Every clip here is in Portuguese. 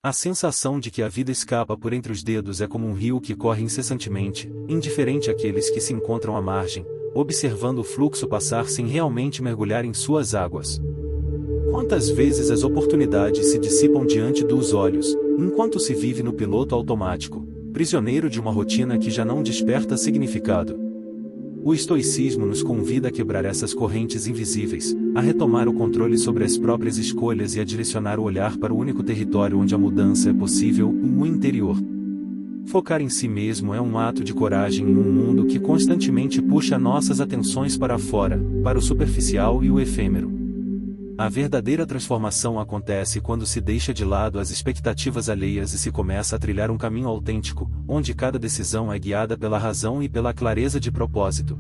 A sensação de que a vida escapa por entre os dedos é como um rio que corre incessantemente, indiferente àqueles que se encontram à margem, observando o fluxo passar sem realmente mergulhar em suas águas. Quantas vezes as oportunidades se dissipam diante dos olhos, enquanto se vive no piloto automático, prisioneiro de uma rotina que já não desperta significado. O estoicismo nos convida a quebrar essas correntes invisíveis, a retomar o controle sobre as próprias escolhas e a direcionar o olhar para o único território onde a mudança é possível, o interior. Focar em si mesmo é um ato de coragem em um mundo que constantemente puxa nossas atenções para fora, para o superficial e o efêmero. A verdadeira transformação acontece quando se deixa de lado as expectativas alheias e se começa a trilhar um caminho autêntico, onde cada decisão é guiada pela razão e pela clareza de propósito.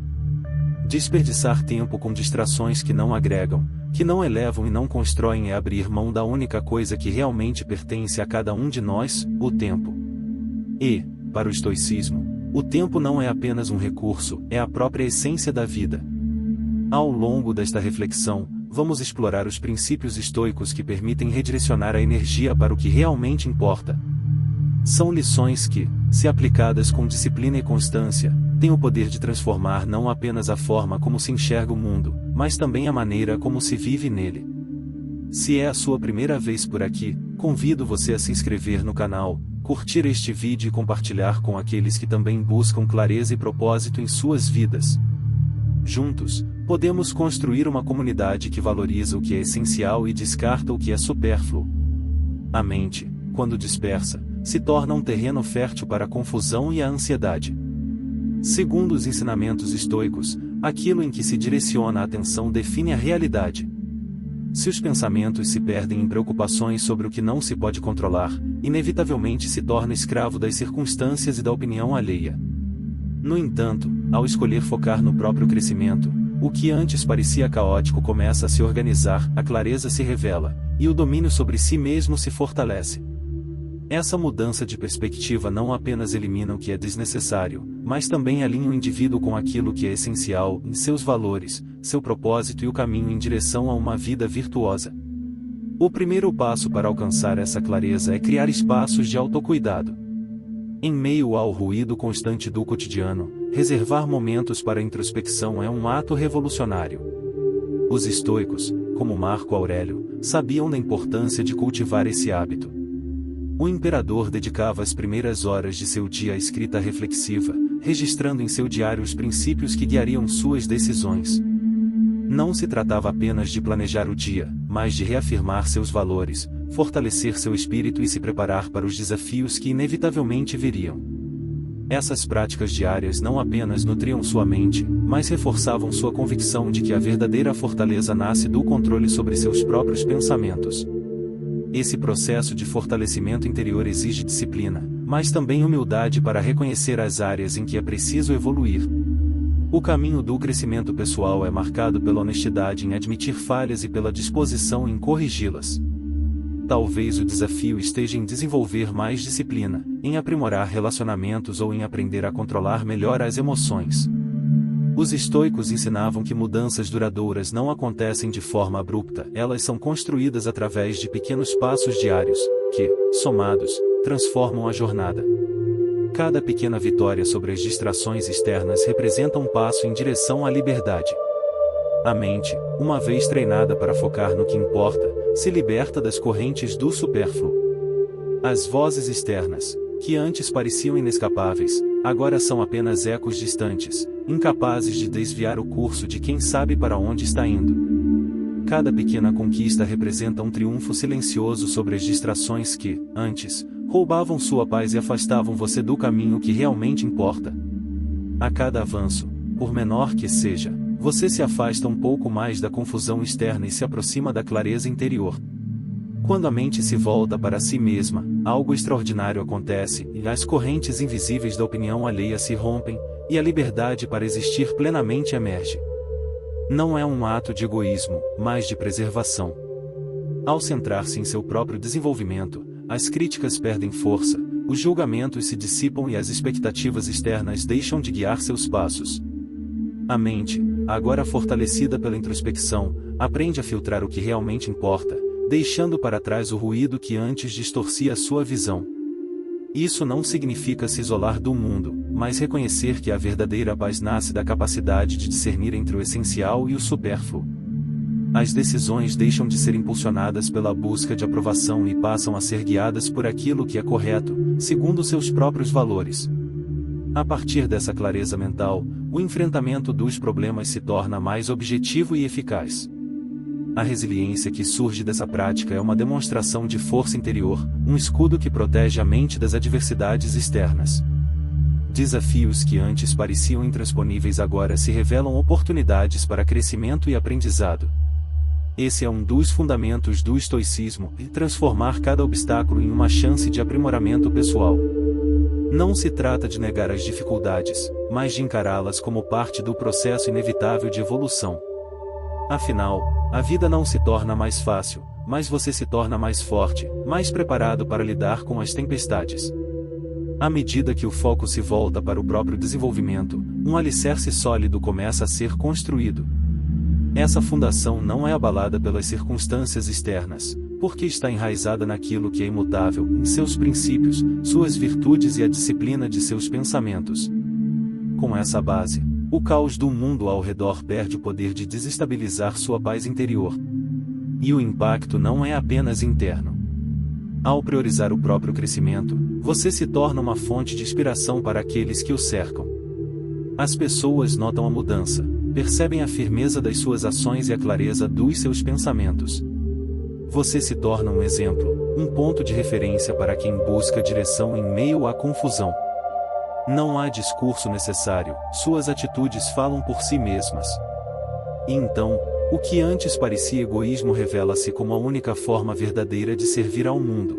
Desperdiçar tempo com distrações que não agregam, que não elevam e não constroem é abrir mão da única coisa que realmente pertence a cada um de nós, o tempo. E, para o estoicismo, o tempo não é apenas um recurso, é a própria essência da vida. Ao longo desta reflexão, vamos explorar os princípios estoicos que permitem redirecionar a energia para o que realmente importa. São lições que, se aplicadas com disciplina e constância, têm o poder de transformar não apenas a forma como se enxerga o mundo, mas também a maneira como se vive nele. Se é a sua primeira vez por aqui, convido você a se inscrever no canal, curtir este vídeo e compartilhar com aqueles que também buscam clareza e propósito em suas vidas. Juntos, podemos construir uma comunidade que valoriza o que é essencial e descarta o que é supérfluo. A mente, quando dispersa, se torna um terreno fértil para a confusão e a ansiedade. Segundo os ensinamentos estoicos, aquilo em que se direciona a atenção define a realidade. Se os pensamentos se perdem em preocupações sobre o que não se pode controlar, inevitavelmente se torna escravo das circunstâncias e da opinião alheia. No entanto, ao escolher focar no próprio crescimento, o que antes parecia caótico começa a se organizar, a clareza se revela, e o domínio sobre si mesmo se fortalece. Essa mudança de perspectiva não apenas elimina o que é desnecessário, mas também alinha o indivíduo com aquilo que é essencial, em seus valores, seu propósito e o caminho em direção a uma vida virtuosa. O primeiro passo para alcançar essa clareza é criar espaços de autocuidado. Em meio ao ruído constante do cotidiano, reservar momentos para introspecção é um ato revolucionário. Os estoicos, como Marco Aurélio, sabiam da importância de cultivar esse hábito. O imperador dedicava as primeiras horas de seu dia à escrita reflexiva, registrando em seu diário os princípios que guiariam suas decisões. Não se tratava apenas de planejar o dia, mas de reafirmar seus valores, fortalecer seu espírito e se preparar para os desafios que inevitavelmente viriam. Essas práticas diárias não apenas nutriam sua mente, mas reforçavam sua convicção de que a verdadeira fortaleza nasce do controle sobre seus próprios pensamentos. Esse processo de fortalecimento interior exige disciplina, mas também humildade para reconhecer as áreas em que é preciso evoluir. O caminho do crescimento pessoal é marcado pela honestidade em admitir falhas e pela disposição em corrigi-las. Talvez o desafio esteja em desenvolver mais disciplina, em aprimorar relacionamentos ou em aprender a controlar melhor as emoções. Os estoicos ensinavam que mudanças duradouras não acontecem de forma abrupta, elas são construídas através de pequenos passos diários, que, somados, transformam a jornada. Cada pequena vitória sobre as distrações externas representa um passo em direção à liberdade. A mente, uma vez treinada para focar no que importa, se liberta das correntes do supérfluo. As vozes externas, que antes pareciam inescapáveis, agora são apenas ecos distantes, incapazes de desviar o curso de quem sabe para onde está indo. Cada pequena conquista representa um triunfo silencioso sobre as distrações que, antes, roubavam sua paz e afastavam você do caminho que realmente importa. A cada avanço, por menor que seja, você se afasta um pouco mais da confusão externa e se aproxima da clareza interior. Quando a mente se volta para si mesma, algo extraordinário acontece, e as correntes invisíveis da opinião alheia se rompem, e a liberdade para existir plenamente emerge. Não é um ato de egoísmo, mas de preservação. Ao centrar-se em seu próprio desenvolvimento, as críticas perdem força, os julgamentos se dissipam e as expectativas externas deixam de guiar seus passos. A mente, agora fortalecida pela introspecção, aprende a filtrar o que realmente importa, deixando para trás o ruído que antes distorcia a sua visão. Isso não significa se isolar do mundo, mas reconhecer que a verdadeira paz nasce da capacidade de discernir entre o essencial e o supérfluo. As decisões deixam de ser impulsionadas pela busca de aprovação e passam a ser guiadas por aquilo que é correto, segundo seus próprios valores. A partir dessa clareza mental, o enfrentamento dos problemas se torna mais objetivo e eficaz. A resiliência que surge dessa prática é uma demonstração de força interior, um escudo que protege a mente das adversidades externas. Desafios que antes pareciam intransponíveis agora se revelam oportunidades para crescimento e aprendizado. Esse é um dos fundamentos do estoicismo, transformar cada obstáculo em uma chance de aprimoramento pessoal. Não se trata de negar as dificuldades, mas de encará-las como parte do processo inevitável de evolução. Afinal, a vida não se torna mais fácil, mas você se torna mais forte, mais preparado para lidar com as tempestades. À medida que o foco se volta para o próprio desenvolvimento, um alicerce sólido começa a ser construído. Essa fundação não é abalada pelas circunstâncias externas, porque está enraizada naquilo que é imutável, em seus princípios, suas virtudes e a disciplina de seus pensamentos. Com essa base, o caos do mundo ao redor perde o poder de desestabilizar sua paz interior. E o impacto não é apenas interno. Ao priorizar o próprio crescimento, você se torna uma fonte de inspiração para aqueles que o cercam. As pessoas notam a mudança, percebem a firmeza das suas ações e a clareza dos seus pensamentos. Você se torna um exemplo, um ponto de referência para quem busca direção em meio à confusão. Não há discurso necessário, suas atitudes falam por si mesmas. E então, o que antes parecia egoísmo revela-se como a única forma verdadeira de servir ao mundo.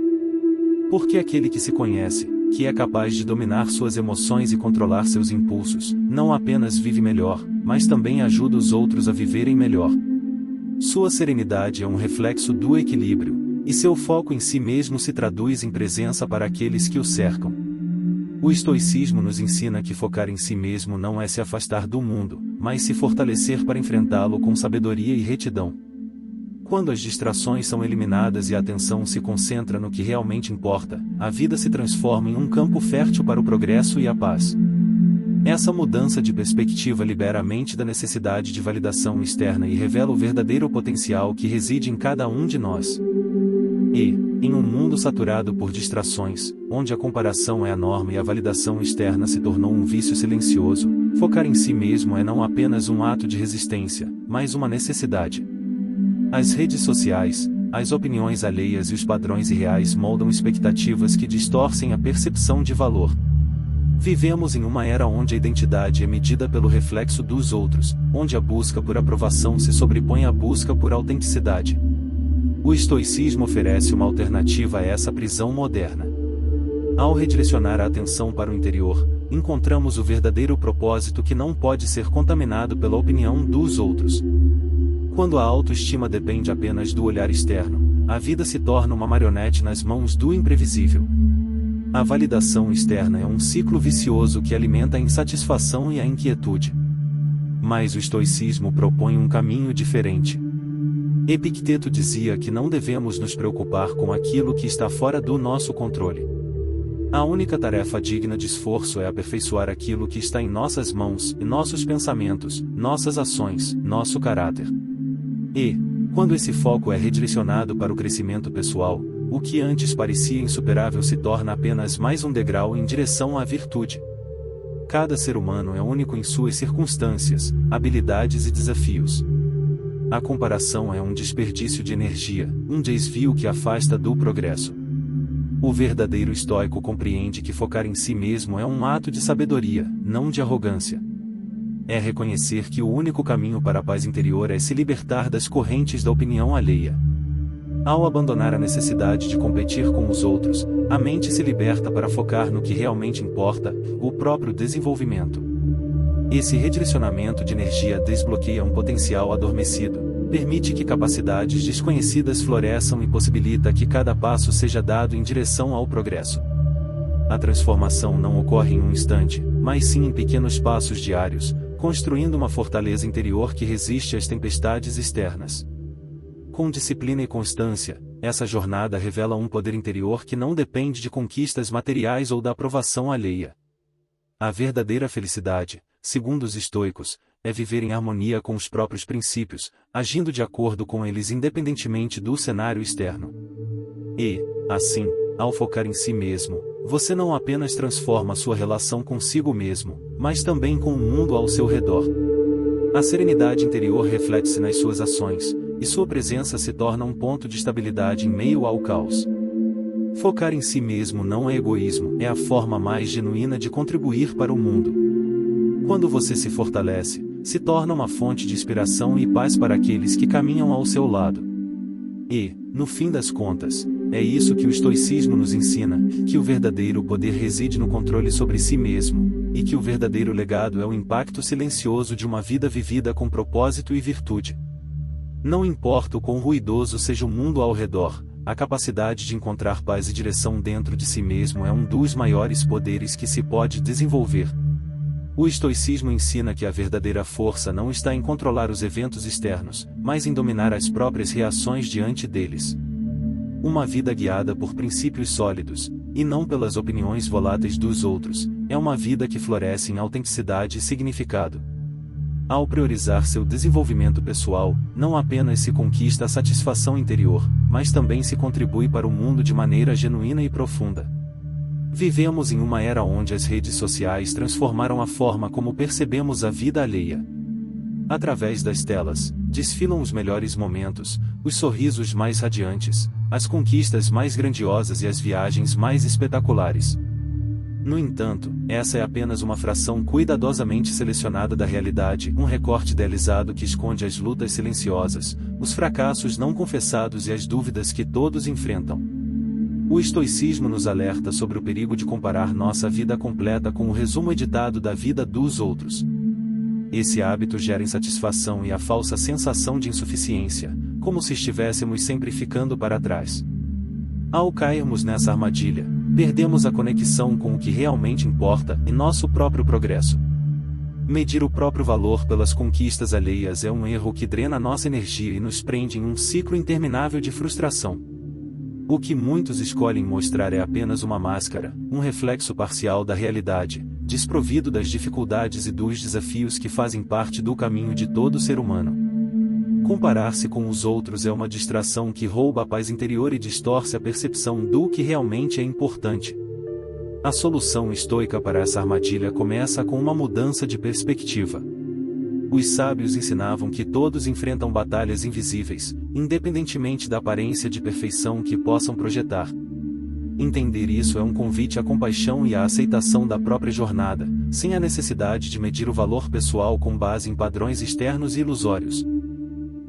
Porque aquele que se conhece, que é capaz de dominar suas emoções e controlar seus impulsos, não apenas vive melhor, mas também ajuda os outros a viverem melhor. Sua serenidade é um reflexo do equilíbrio, e seu foco em si mesmo se traduz em presença para aqueles que o cercam. O estoicismo nos ensina que focar em si mesmo não é se afastar do mundo, mas se fortalecer para enfrentá-lo com sabedoria e retidão. Quando as distrações são eliminadas e a atenção se concentra no que realmente importa, a vida se transforma em um campo fértil para o progresso e a paz. Essa mudança de perspectiva libera a mente da necessidade de validação externa e revela o verdadeiro potencial que reside em cada um de nós. E, em um mundo saturado por distrações, onde a comparação é a norma e a validação externa se tornou um vício silencioso, focar em si mesmo é não apenas um ato de resistência, mas uma necessidade. As redes sociais, as opiniões alheias e os padrões irreais moldam expectativas que distorcem a percepção de valor. Vivemos em uma era onde a identidade é medida pelo reflexo dos outros, onde a busca por aprovação se sobrepõe à busca por autenticidade. O estoicismo oferece uma alternativa a essa prisão moderna. Ao redirecionar a atenção para o interior, encontramos o verdadeiro propósito que não pode ser contaminado pela opinião dos outros. Quando a autoestima depende apenas do olhar externo, a vida se torna uma marionete nas mãos do imprevisível. A validação externa é um ciclo vicioso que alimenta a insatisfação e a inquietude. Mas o estoicismo propõe um caminho diferente. Epicteto dizia que não devemos nos preocupar com aquilo que está fora do nosso controle. A única tarefa digna de esforço é aperfeiçoar aquilo que está em nossas mãos, e nossos pensamentos, nossas ações, nosso caráter. E, quando esse foco é redirecionado para o crescimento pessoal, o que antes parecia insuperável se torna apenas mais um degrau em direção à virtude. Cada ser humano é único em suas circunstâncias, habilidades e desafios. A comparação é um desperdício de energia, um desvio que afasta do progresso. O verdadeiro estoico compreende que focar em si mesmo é um ato de sabedoria, não de arrogância. É reconhecer que o único caminho para a paz interior é se libertar das correntes da opinião alheia. Ao abandonar a necessidade de competir com os outros, a mente se liberta para focar no que realmente importa, o próprio desenvolvimento. Esse redirecionamento de energia desbloqueia um potencial adormecido, permite que capacidades desconhecidas floresçam e possibilita que cada passo seja dado em direção ao progresso. A transformação não ocorre em um instante, mas sim em pequenos passos diários, construindo uma fortaleza interior que resiste às tempestades externas. Com disciplina e constância, essa jornada revela um poder interior que não depende de conquistas materiais ou da aprovação alheia. A verdadeira felicidade, segundo os estoicos, é viver em harmonia com os próprios princípios, agindo de acordo com eles independentemente do cenário externo. E, assim, ao focar em si mesmo, você não apenas transforma sua relação consigo mesmo, mas também com o mundo ao seu redor. A serenidade interior reflete-se nas suas ações, e sua presença se torna um ponto de estabilidade em meio ao caos. Focar em si mesmo não é egoísmo, é a forma mais genuína de contribuir para o mundo. Quando você se fortalece, se torna uma fonte de inspiração e paz para aqueles que caminham ao seu lado. E, no fim das contas, é isso que o estoicismo nos ensina, que o verdadeiro poder reside no controle sobre si mesmo, e que o verdadeiro legado é o impacto silencioso de uma vida vivida com propósito e virtude. Não importa o quão ruidoso seja o mundo ao redor, a capacidade de encontrar paz e direção dentro de si mesmo é um dos maiores poderes que se pode desenvolver. O estoicismo ensina que a verdadeira força não está em controlar os eventos externos, mas em dominar as próprias reações diante deles. Uma vida guiada por princípios sólidos, e não pelas opiniões voláteis dos outros, é uma vida que floresce em autenticidade e significado. Ao priorizar seu desenvolvimento pessoal, não apenas se conquista a satisfação interior, mas também se contribui para o mundo de maneira genuína e profunda. Vivemos em uma era onde as redes sociais transformaram a forma como percebemos a vida alheia. Através das telas, desfilam os melhores momentos, os sorrisos mais radiantes, as conquistas mais grandiosas e as viagens mais espetaculares. No entanto, essa é apenas uma fração cuidadosamente selecionada da realidade, um recorte idealizado que esconde as lutas silenciosas, os fracassos não confessados e as dúvidas que todos enfrentam. O estoicismo nos alerta sobre o perigo de comparar nossa vida completa com o resumo editado da vida dos outros. Esse hábito gera insatisfação e a falsa sensação de insuficiência, como se estivéssemos sempre ficando para trás. Ao cairmos nessa armadilha, perdemos a conexão com o que realmente importa e nosso próprio progresso. Medir o próprio valor pelas conquistas alheias é um erro que drena nossa energia e nos prende em um ciclo interminável de frustração. O que muitos escolhem mostrar é apenas uma máscara, um reflexo parcial da realidade, desprovido das dificuldades e dos desafios que fazem parte do caminho de todo ser humano. Comparar-se com os outros é uma distração que rouba a paz interior e distorce a percepção do que realmente é importante. A solução estoica para essa armadilha começa com uma mudança de perspectiva. Os sábios ensinavam que todos enfrentam batalhas invisíveis, independentemente da aparência de perfeição que possam projetar. Entender isso é um convite à compaixão e à aceitação da própria jornada, sem a necessidade de medir o valor pessoal com base em padrões externos e ilusórios.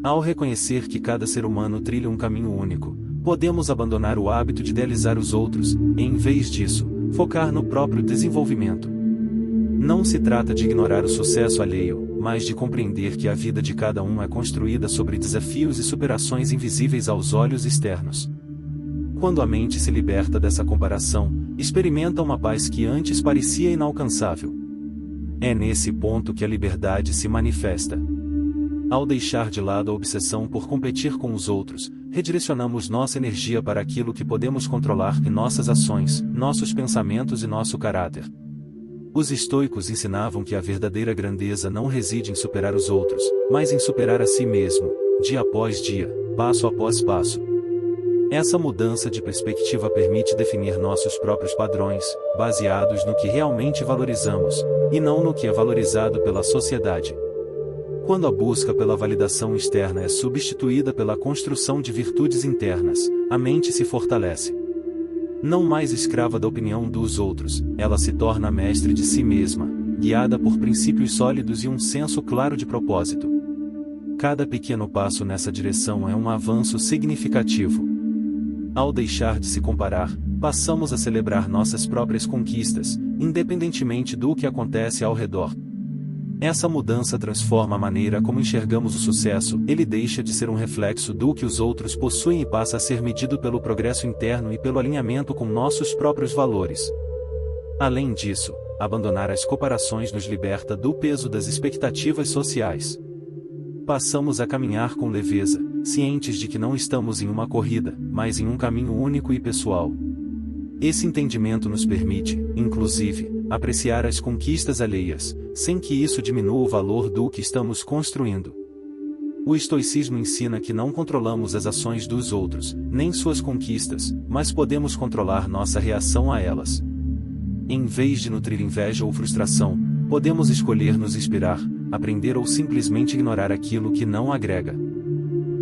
Ao reconhecer que cada ser humano trilha um caminho único, podemos abandonar o hábito de idealizar os outros, e em vez disso, focar no próprio desenvolvimento. Não se trata de ignorar o sucesso alheio, mas de compreender que a vida de cada um é construída sobre desafios e superações invisíveis aos olhos externos. Quando a mente se liberta dessa comparação, experimenta uma paz que antes parecia inalcançável. É nesse ponto que a liberdade se manifesta. Ao deixar de lado a obsessão por competir com os outros, redirecionamos nossa energia para aquilo que podemos controlar e nossas ações, nossos pensamentos e nosso caráter. Os estoicos ensinavam que a verdadeira grandeza não reside em superar os outros, mas em superar a si mesmo, dia após dia, passo após passo. Essa mudança de perspectiva permite definir nossos próprios padrões, baseados no que realmente valorizamos, e não no que é valorizado pela sociedade. Quando a busca pela validação externa é substituída pela construção de virtudes internas, a mente se fortalece. Não mais escrava da opinião dos outros, ela se torna mestre de si mesma, guiada por princípios sólidos e um senso claro de propósito. Cada pequeno passo nessa direção é um avanço significativo. Ao deixar de se comparar, passamos a celebrar nossas próprias conquistas, independentemente do que acontece ao redor. Essa mudança transforma a maneira como enxergamos o sucesso, ele deixa de ser um reflexo do que os outros possuem e passa a ser medido pelo progresso interno e pelo alinhamento com nossos próprios valores. Além disso, abandonar as comparações nos liberta do peso das expectativas sociais. Passamos a caminhar com leveza, cientes de que não estamos em uma corrida, mas em um caminho único e pessoal. Esse entendimento nos permite, inclusive, apreciar as conquistas alheias, sem que isso diminua o valor do que estamos construindo. O estoicismo ensina que não controlamos as ações dos outros, nem suas conquistas, mas podemos controlar nossa reação a elas. Em vez de nutrir inveja ou frustração, podemos escolher nos inspirar, aprender ou simplesmente ignorar aquilo que não agrega.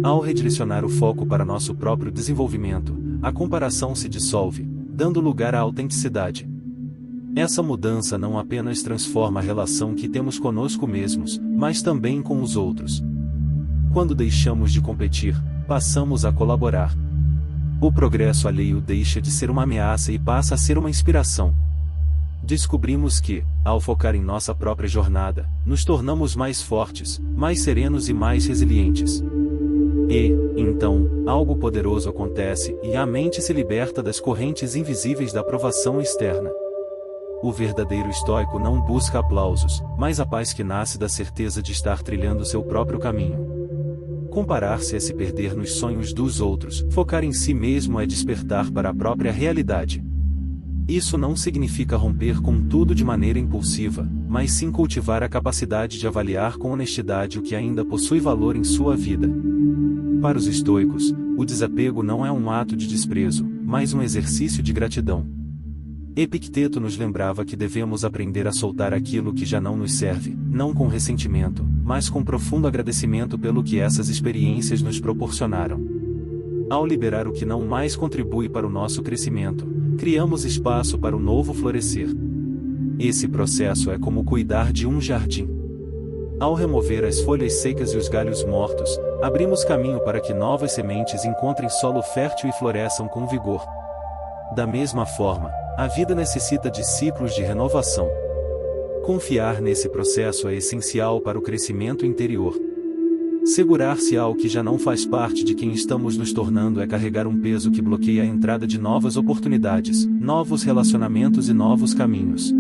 Ao redirecionar o foco para nosso próprio desenvolvimento, a comparação se dissolve, dando lugar à autenticidade. Essa mudança não apenas transforma a relação que temos conosco mesmos, mas também com os outros. Quando deixamos de competir, passamos a colaborar. O progresso alheio deixa de ser uma ameaça e passa a ser uma inspiração. Descobrimos que, ao focar em nossa própria jornada, nos tornamos mais fortes, mais serenos e mais resilientes. E, então, algo poderoso acontece e a mente se liberta das correntes invisíveis da aprovação externa. O verdadeiro estoico não busca aplausos, mas a paz que nasce da certeza de estar trilhando seu próprio caminho. Comparar-se é se perder nos sonhos dos outros, focar em si mesmo é despertar para a própria realidade. Isso não significa romper com tudo de maneira impulsiva, mas sim cultivar a capacidade de avaliar com honestidade o que ainda possui valor em sua vida. Para os estoicos, o desapego não é um ato de desprezo, mas um exercício de gratidão. Epicteto nos lembrava que devemos aprender a soltar aquilo que já não nos serve, não com ressentimento, mas com profundo agradecimento pelo que essas experiências nos proporcionaram. Ao liberar o que não mais contribui para o nosso crescimento, criamos espaço para o novo florescer. Esse processo é como cuidar de um jardim. Ao remover as folhas secas e os galhos mortos, abrimos caminho para que novas sementes encontrem solo fértil e floresçam com vigor. Da mesma forma, a vida necessita de ciclos de renovação. Confiar nesse processo é essencial para o crescimento interior. Segurar-se ao que já não faz parte de quem estamos nos tornando é carregar um peso que bloqueia a entrada de novas oportunidades, novos relacionamentos e novos caminhos.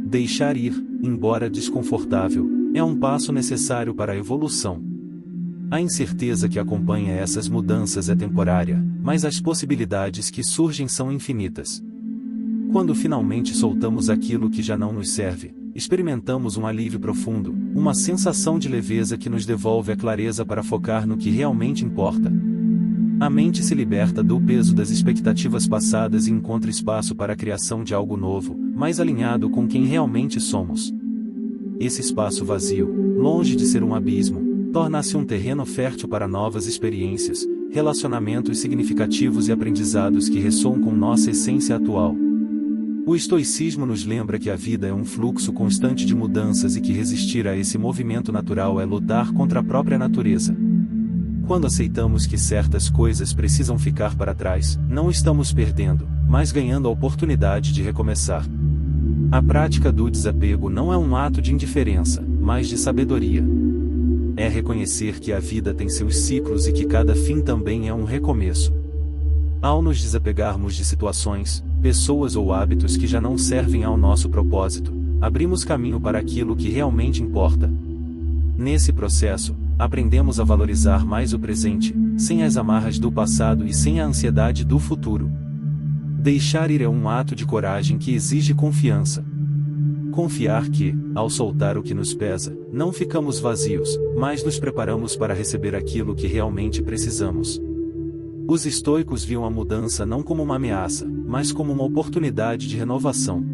Deixar ir, embora desconfortável, é um passo necessário para a evolução. A incerteza que acompanha essas mudanças é temporária, mas as possibilidades que surgem são infinitas. Quando finalmente soltamos aquilo que já não nos serve, experimentamos um alívio profundo, uma sensação de leveza que nos devolve a clareza para focar no que realmente importa. A mente se liberta do peso das expectativas passadas e encontra espaço para a criação de algo novo, mais alinhado com quem realmente somos. Esse espaço vazio, longe de ser um abismo, torna-se um terreno fértil para novas experiências, relacionamentos significativos e aprendizados que ressoam com nossa essência atual. O estoicismo nos lembra que a vida é um fluxo constante de mudanças e que resistir a esse movimento natural é lutar contra a própria natureza. Quando aceitamos que certas coisas precisam ficar para trás, não estamos perdendo, mas ganhando a oportunidade de recomeçar. A prática do desapego não é um ato de indiferença, mas de sabedoria. É reconhecer que a vida tem seus ciclos e que cada fim também é um recomeço. Ao nos desapegarmos de situações, pessoas ou hábitos que já não servem ao nosso propósito, abrimos caminho para aquilo que realmente importa. Nesse processo, aprendemos a valorizar mais o presente, sem as amarras do passado e sem a ansiedade do futuro. Deixar ir é um ato de coragem que exige confiança. Confiar que, ao soltar o que nos pesa, não ficamos vazios, mas nos preparamos para receber aquilo que realmente precisamos. Os estoicos viam a mudança não como uma ameaça, mas como uma oportunidade de renovação.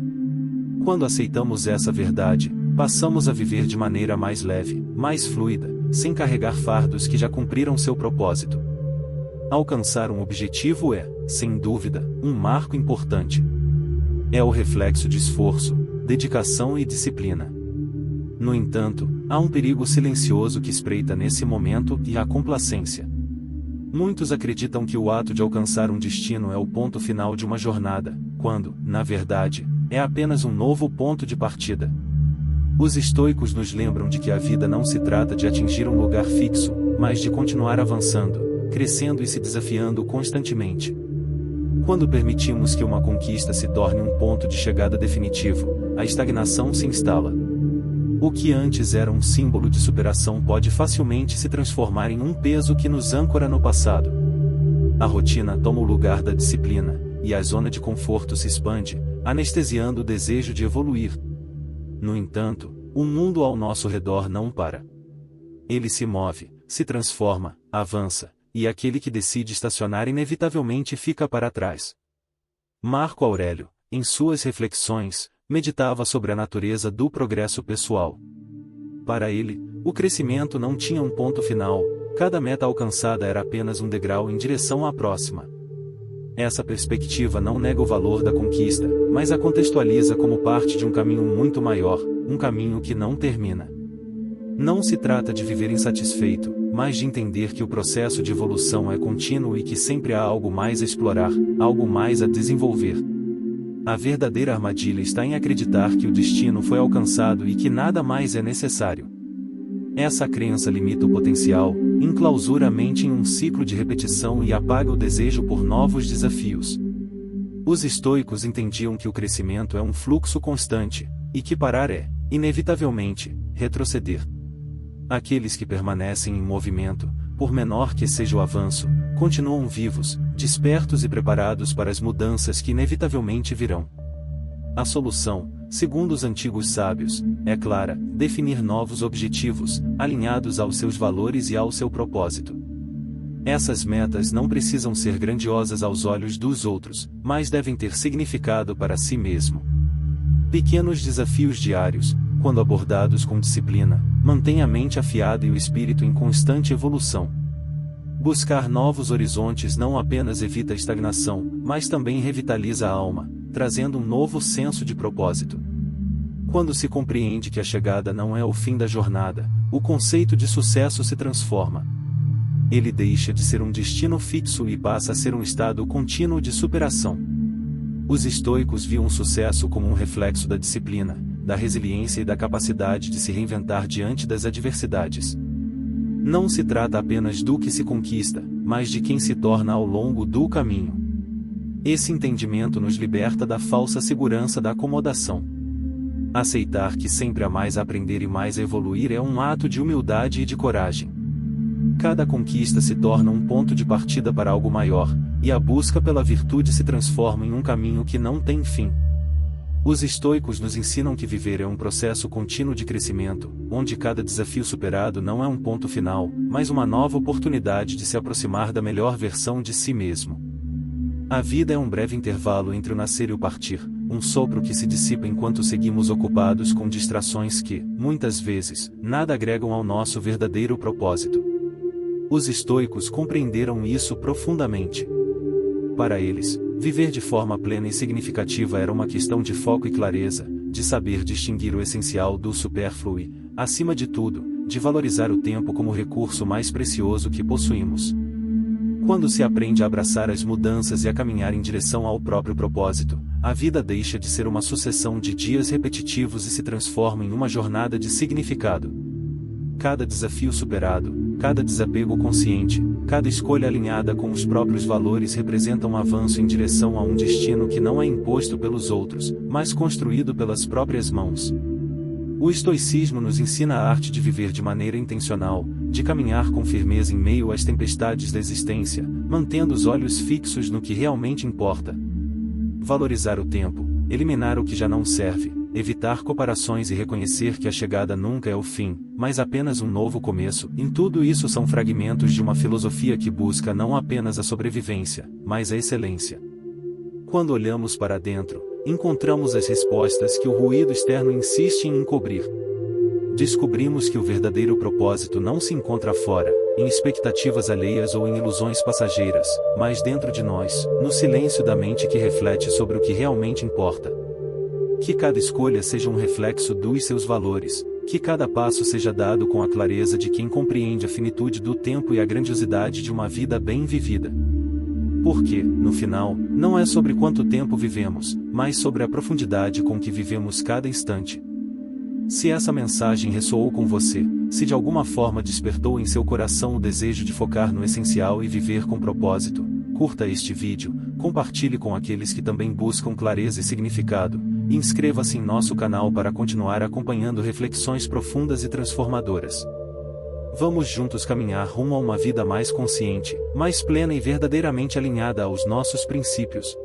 Quando aceitamos essa verdade, passamos a viver de maneira mais leve, mais fluida, sem carregar fardos que já cumpriram seu propósito. Alcançar um objetivo é, sem dúvida, um marco importante. É o reflexo de esforço, dedicação e disciplina. No entanto, há um perigo silencioso que espreita nesse momento e a complacência. Muitos acreditam que o ato de alcançar um destino é o ponto final de uma jornada, quando, na verdade, é apenas um novo ponto de partida. Os estoicos nos lembram de que a vida não se trata de atingir um lugar fixo, mas de continuar avançando, crescendo e se desafiando constantemente. Quando permitimos que uma conquista se torne um ponto de chegada definitivo, a estagnação se instala. O que antes era um símbolo de superação pode facilmente se transformar em um peso que nos ancora no passado. A rotina toma o lugar da disciplina, e a zona de conforto se expande, anestesiando o desejo de evoluir. No entanto, o mundo ao nosso redor não para. Ele se move, se transforma, avança, e aquele que decide estacionar inevitavelmente fica para trás. Marco Aurélio, em suas reflexões, meditava sobre a natureza do progresso pessoal. Para ele, o crescimento não tinha um ponto final, cada meta alcançada era apenas um degrau em direção à próxima. Essa perspectiva não nega o valor da conquista, mas a contextualiza como parte de um caminho muito maior, um caminho que não termina. Não se trata de viver insatisfeito, mas de entender que o processo de evolução é contínuo e que sempre há algo mais a explorar, algo mais a desenvolver. A verdadeira armadilha está em acreditar que o destino foi alcançado e que nada mais é necessário. Essa crença limita o potencial, enclausura a mente em um ciclo de repetição e apaga o desejo por novos desafios. Os estoicos entendiam que o crescimento é um fluxo constante, e que parar é, inevitavelmente, retroceder. Aqueles que permanecem em movimento, por menor que seja o avanço, continuam vivos, despertos e preparados para as mudanças que inevitavelmente virão. A solução, segundo os antigos sábios, é clara: definir novos objetivos, alinhados aos seus valores e ao seu propósito. Essas metas não precisam ser grandiosas aos olhos dos outros, mas devem ter significado para si mesmo. Pequenos desafios diários, quando abordados com disciplina, mantêm a mente afiada e o espírito em constante evolução. Buscar novos horizontes não apenas evita a estagnação, mas também revitaliza a alma, trazendo um novo senso de propósito. Quando se compreende que a chegada não é o fim da jornada, o conceito de sucesso se transforma. Ele deixa de ser um destino fixo e passa a ser um estado contínuo de superação. Os estoicos viam o sucesso como um reflexo da disciplina, da resiliência e da capacidade de se reinventar diante das adversidades. Não se trata apenas do que se conquista, mas de quem se torna ao longo do caminho. Esse entendimento nos liberta da falsa segurança da acomodação. Aceitar que sempre há mais a aprender e mais a evoluir é um ato de humildade e de coragem. Cada conquista se torna um ponto de partida para algo maior, e a busca pela virtude se transforma em um caminho que não tem fim. Os estoicos nos ensinam que viver é um processo contínuo de crescimento, onde cada desafio superado não é um ponto final, mas uma nova oportunidade de se aproximar da melhor versão de si mesmo. A vida é um breve intervalo entre o nascer e o partir, um sopro que se dissipa enquanto seguimos ocupados com distrações que, muitas vezes, nada agregam ao nosso verdadeiro propósito. Os estoicos compreenderam isso profundamente. Para eles, viver de forma plena e significativa era uma questão de foco e clareza, de saber distinguir o essencial do supérfluo e, acima de tudo, de valorizar o tempo como o recurso mais precioso que possuímos. Quando se aprende a abraçar as mudanças e a caminhar em direção ao próprio propósito, a vida deixa de ser uma sucessão de dias repetitivos e se transforma em uma jornada de significado. Cada desafio superado, cada desapego consciente, cada escolha alinhada com os próprios valores representa um avanço em direção a um destino que não é imposto pelos outros, mas construído pelas próprias mãos. O estoicismo nos ensina a arte de viver de maneira intencional, de caminhar com firmeza em meio às tempestades da existência, mantendo os olhos fixos no que realmente importa. Valorizar o tempo, eliminar o que já não serve, evitar comparações e reconhecer que a chegada nunca é o fim, mas apenas um novo começo. Em tudo isso são fragmentos de uma filosofia que busca não apenas a sobrevivência, mas a excelência. Quando olhamos para dentro, encontramos as respostas que o ruído externo insiste em encobrir. Descobrimos que o verdadeiro propósito não se encontra fora, em expectativas alheias ou em ilusões passageiras, mas dentro de nós, no silêncio da mente que reflete sobre o que realmente importa. Que cada escolha seja um reflexo dos seus valores, que cada passo seja dado com a clareza de quem compreende a finitude do tempo e a grandiosidade de uma vida bem vivida. Porque, no final, não é sobre quanto tempo vivemos, mas sobre a profundidade com que vivemos cada instante. Se essa mensagem ressoou com você, se de alguma forma despertou em seu coração o desejo de focar no essencial e viver com propósito, curta este vídeo, compartilhe com aqueles que também buscam clareza e significado, Inscreva-se em nosso canal para continuar acompanhando reflexões profundas e transformadoras. Vamos juntos caminhar rumo a uma vida mais consciente, mais plena e verdadeiramente alinhada aos nossos princípios,